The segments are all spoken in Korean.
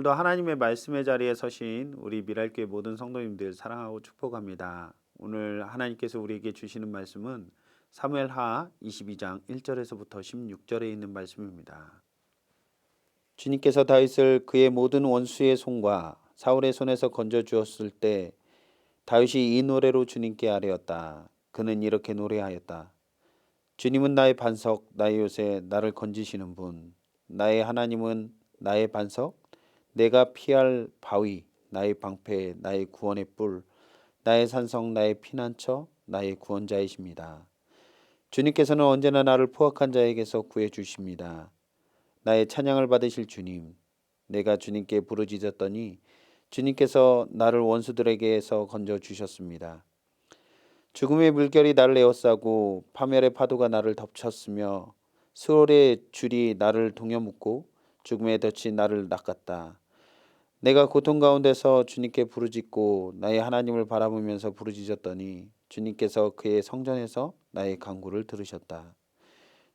오늘도 하나님의 말씀의 자리에 서신 우리 미랄교회 모든 성도님들 사랑하고 축복합니다. 오늘 하나님께서 우리에게 주시는 말씀은 사무엘하 22장 1절에서부터 16절에 있는 말씀입니다. 주님께서 다윗을 그의 모든 원수의 손과 사울의 손에서 건져 주었을 때 다윗이 이 노래로 주님께 아뢰었다. 그는 이렇게 노래하였다. 주님은 나의 반석, 나의 요새, 나를 건지시는 분. 나의 하나님은 나의 반석, 내가 피할 바위, 나의 방패, 나의 구원의 뿔, 나의 산성, 나의 피난처, 나의 구원자이십니다. 주님께서는 언제나 나를 포악한 자에게서 구해 주십니다. 나의 찬양을 받으실 주님, 내가 주님께 부르짖었더니 주님께서 나를 원수들에게서 건져 주셨습니다. 죽음의 물결이 나를 에워싸고 파멸의 파도가 나를 덮쳤으며 수월의 줄이 나를 동여묶고 죽음의 덫이 나를 낚았다. 내가 고통 가운데서 주님께 부르짖고 나의 하나님을 바라보면서 부르짖었더니 주님께서 그의 성전에서 나의 간구를 들으셨다.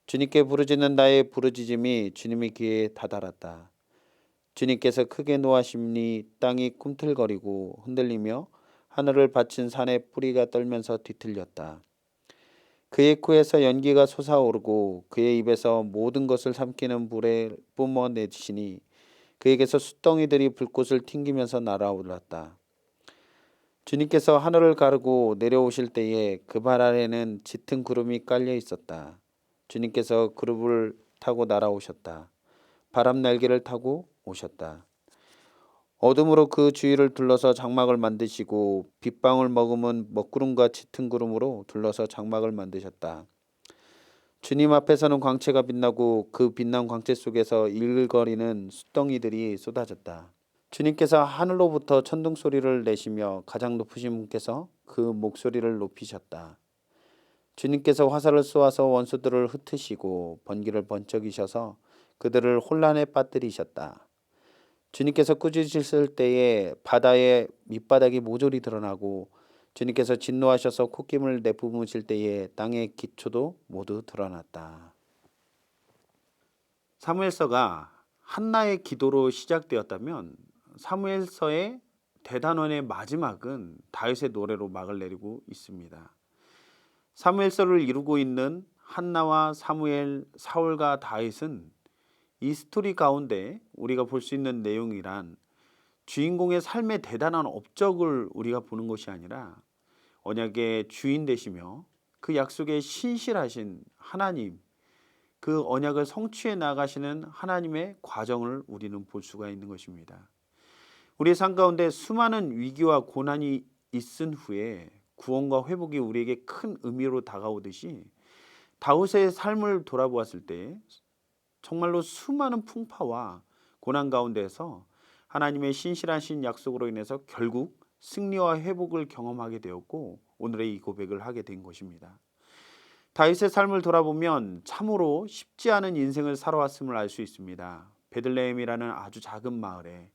주님께 부르짖는 나의 부르짖음이 주님의 귀에 다다랐다. 주님께서 크게 노하심니 땅이 꿈틀거리고 흔들리며 하늘을 받친 산의 뿌리가 떨면서 뒤틀렸다. 그의 코에서 연기가 솟아오르고 그의 입에서 모든 것을 삼키는 불에 뿜어내시니 그에게서 숫덩이들이 불꽃을 튕기면서 날아올랐다. 주님께서 하늘을 가르고 내려오실 때에 그 발 아래는 짙은 구름이 깔려 있었다. 주님께서 그룹을 타고 날아오셨다. 바람 날개를 타고 오셨다. 어둠으로 그 주위를 둘러서 장막을 만드시고 빗방울 머금은 먹구름과 짙은 구름으로 둘러서 장막을 만드셨다. 주님 앞에서는 광채가 빛나고 그 빛난 광채 속에서 일글거리는 숫덩이들이 쏟아졌다. 주님께서 하늘로부터 천둥 소리를 내시며 가장 높으신 분께서 그 목소리를 높이셨다. 주님께서 화살을 쏘아서 원수들을 흩으시고 번기를 번쩍이셔서 그들을 혼란에 빠뜨리셨다. 주님께서 꾸짖으실 때에 바다의 밑바닥이 모조리 드러나고 주님께서 진노하셔서 콧김을 내뿜으실 때에 땅의 기초도 모두 드러났다. 사무엘서가 한나의 기도로 시작되었다면 사무엘서의 대단원의 마지막은 다윗의 노래로 막을 내리고 있습니다. 사무엘서를 이루고 있는 한나와 사무엘, 사울과 다윗은 이 스토리 가운데 우리가 볼 수 있는 내용이란 주인공의 삶의 대단한 업적을 우리가 보는 것이 아니라 언약의 주인 되시며 그 약속에 신실하신 하나님, 그 언약을 성취해 나가시는 하나님의 과정을 우리는 볼 수가 있는 것입니다. 우리의 삶 가운데 수많은 위기와 고난이 있은 후에 구원과 회복이 우리에게 큰 의미로 다가오듯이 다윗의 삶을 돌아보았을 때 정말로 수많은 풍파와 고난 가운데서 하나님의 신실하신 약속으로 인해서 결국 승리와 회복을 경험하게 되었고 오늘의 이 고백을 하게 된 것입니다. 다윗의 삶을 돌아보면 참으로 쉽지 않은 인생을 살아왔음을 알 수 있습니다. 베들레헴이라는 아주 작은 마을에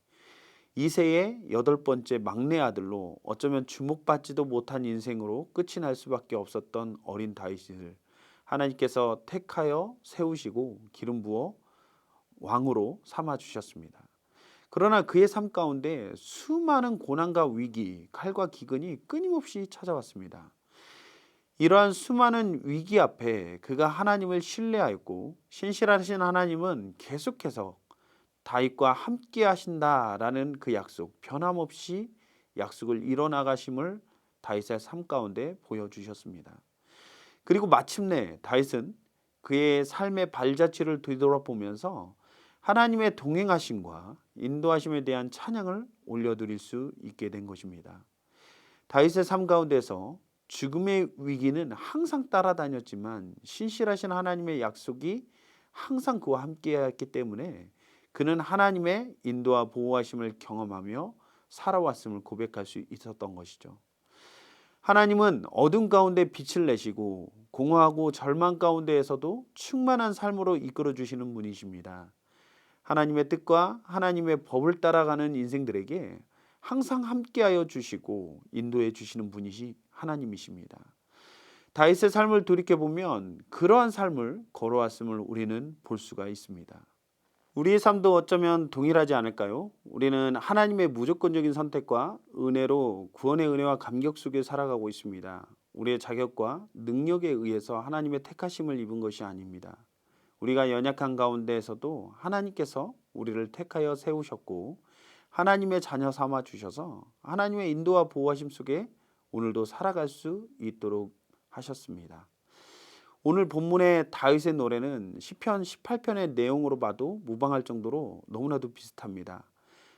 이세의 8번째 막내 아들로 어쩌면 주목받지도 못한 인생으로 끝이 날 수밖에 없었던 어린 다윗을 하나님께서 택하여 세우시고 기름 부어 왕으로 삼아 주셨습니다. 그러나 그의 삶 가운데 수많은 고난과 위기, 칼과 기근이 끊임없이 찾아왔습니다. 이러한 수많은 위기 앞에 그가 하나님을 신뢰하였고 신실하신 하나님은 계속해서 다윗과 함께 하신다라는 그 약속, 변함없이 약속을 이뤄나가심을 다윗의 삶 가운데 보여주셨습니다. 그리고 마침내 다윗은 그의 삶의 발자취를 뒤돌아보면서 하나님의 동행하심과 인도하심에 대한 찬양을 올려드릴 수 있게 된 것입니다. 다윗의 삶 가운데서 죽음의 위기는 항상 따라다녔지만 신실하신 하나님의 약속이 항상 그와 함께했기 때문에 그는 하나님의 인도와 보호하심을 경험하며 살아왔음을 고백할 수 있었던 것이죠. 하나님은 어둠 가운데 빛을 내시고 공허하고 절망 가운데에서도 충만한 삶으로 이끌어 주시는 분이십니다. 하나님의 뜻과 하나님의 법을 따라가는 인생들에게 항상 함께하여 주시고 인도해 주시는 분이시 하나님이십니다. 다윗의 삶을 돌이켜보면 그러한 삶을 걸어왔음을 우리는 볼 수가 있습니다. 우리의 삶도 어쩌면 동일하지 않을까요? 우리는 하나님의 무조건적인 선택과 은혜로 구원의 은혜와 감격 속에 살아가고 있습니다. 우리의 자격과 능력에 의해서 하나님의 택하심을 입은 것이 아닙니다. 우리가 연약한 가운데에서도 하나님께서 우리를 택하여 세우셨고 하나님의 자녀 삼아 주셔서 하나님의 인도와 보호하심 속에 오늘도 살아갈 수 있도록 하셨습니다. 오늘 본문의 다윗의 노래는 시편 18편의 내용으로 봐도 무방할 정도로 너무나도 비슷합니다.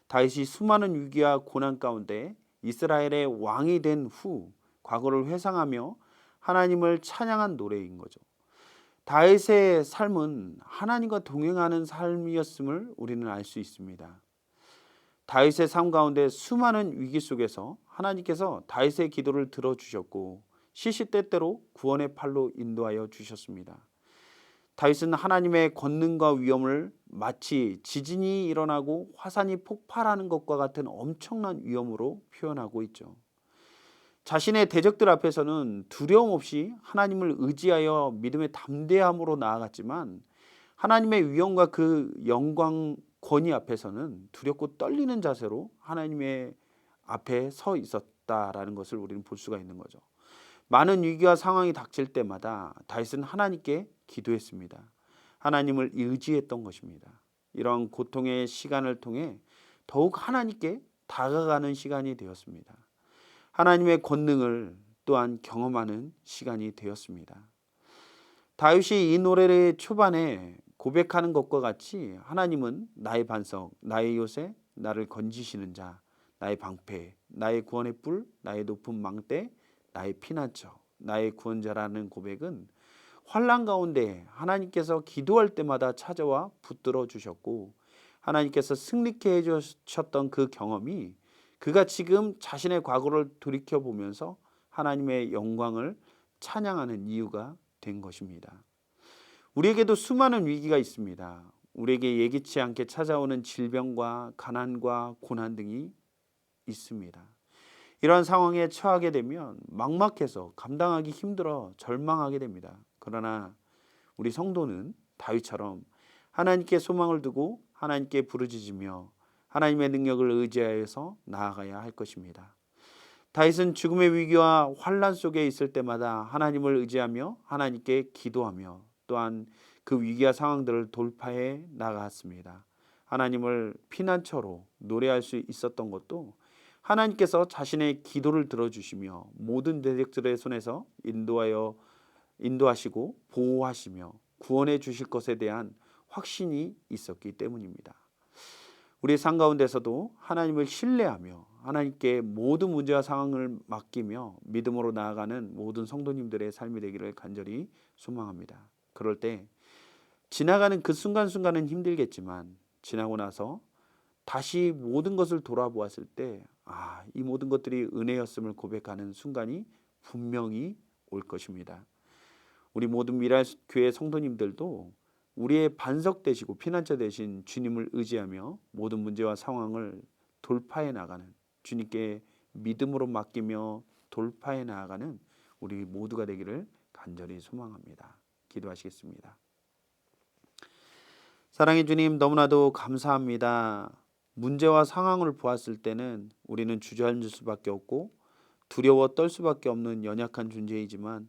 다윗이 수많은 위기와 고난 가운데 이스라엘의 왕이 된 후 과거를 회상하며 하나님을 찬양한 노래인 거죠. 다윗의 삶은 하나님과 동행하는 삶이었음을 우리는 알 수 있습니다. 다윗의 삶 가운데 수많은 위기 속에서 하나님께서 다윗의 기도를 들어주셨고 시시때때로 구원의 팔로 인도하여 주셨습니다. 다윗은 하나님의 권능과 위엄을 마치 지진이 일어나고 화산이 폭발하는 것과 같은 엄청난 위엄으로 표현하고 있죠. 자신의 대적들 앞에서는 두려움 없이 하나님을 의지하여 믿음의 담대함으로 나아갔지만 하나님의 위엄과 그 영광 권위 앞에서는 두렵고 떨리는 자세로 하나님의 앞에 서 있었다라는 것을 우리는 볼 수가 있는 거죠. 많은 위기와 상황이 닥칠 때마다 다윗은 하나님께 기도했습니다. 하나님을 의지했던 것입니다. 이런 고통의 시간을 통해 더욱 하나님께 다가가는 시간이 되었습니다. 하나님의 권능을 또한 경험하는 시간이 되었습니다. 다윗이 이 노래의 초반에 고백하는 것과 같이 하나님은 나의 반석, 나의 요새, 나를 건지시는 자, 나의 방패, 나의 구원의 뿔, 나의 높은 망대, 나의 피난처, 나의 구원자라는 고백은 환난 가운데 하나님께서 기도할 때마다 찾아와 붙들어 주셨고 하나님께서 승리케 해주셨던 그 경험이 그가 지금 자신의 과거를 돌이켜보면서 하나님의 영광을 찬양하는 이유가 된 것입니다. 우리에게도 수많은 위기가 있습니다. 우리에게 예기치 않게 찾아오는 질병과 가난과 고난 등이 있습니다. 이러한 상황에 처하게 되면 막막해서 감당하기 힘들어 절망하게 됩니다. 그러나 우리 성도는 다윗처럼 하나님께 소망을 두고 하나님께 부르짖으며 하나님의 능력을 의지하여서 나아가야 할 것입니다. 다윗은 죽음의 위기와 환난 속에 있을 때마다 하나님을 의지하며 하나님께 기도하며 또한 그 위기와 상황들을 돌파해 나갔습니다. 하나님을 피난처로 노래할 수 있었던 것도 하나님께서 자신의 기도를 들어주시며 모든 대적들의 손에서 인도하시고 보호하시며 구원해 주실 것에 대한 확신이 있었기 때문입니다. 우리의 삶 가운데서도 하나님을 신뢰하며 하나님께 모든 문제와 상황을 맡기며 믿음으로 나아가는 모든 성도님들의 삶이 되기를 간절히 소망합니다. 그럴 때 지나가는 그 순간순간은 힘들겠지만 지나고 나서 다시 모든 것을 돌아보았을 때 이 모든 것들이 은혜였음을 고백하는 순간이 분명히 올 것입니다. 우리 모든 미랄교회 성도님들도 우리의 반석 되시고 피난처 되신 주님을 의지하며 모든 문제와 상황을 돌파해 나가는 주님께 믿음으로 맡기며 돌파해 나아가는 우리 모두가 되기를 간절히 소망합니다. 기도하시겠습니다. 사랑의 주님, 너무나도 감사합니다. 문제와 상황을 보았을 때는 우리는 주저앉을 수밖에 없고 두려워 떨 수밖에 없는 연약한 존재이지만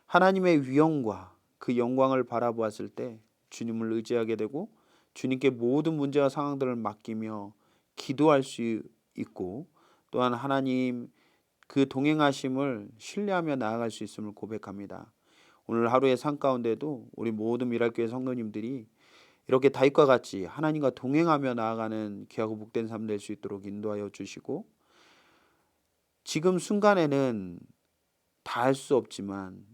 하나님의 위엄과 그 영광을 바라보았을 때 주님을 의지하게 되고 주님께 모든 문제와 상황들을 맡기며 기도할 수 있고 또한 하나님 그 동행하심을 신뢰하며 나아갈 수 있음을 고백합니다. 오늘 하루의 삶 가운데도 우리 모든 미랄교회 성도님들이 이렇게 다윗과 같이 하나님과 동행하며 나아가는 귀하고 복된 삶 될 수 있도록 인도하여 주시고 지금 순간에는 다 할 수 없지만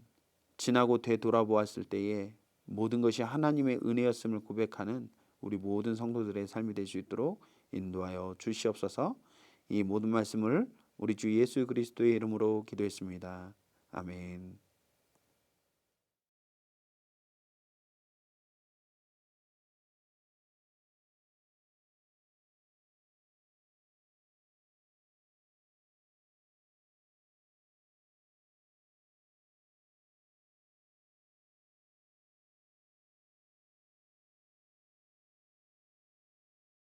지나고 되돌아보았을 때에 모든 것이 하나님의 은혜였음을 고백하는 우리 모든 성도들의 삶이 될 수 있도록 인도하여 주시옵소서. 이 모든 말씀을 우리 주 예수 그리스도의 이름으로 기도했습니다. 아멘.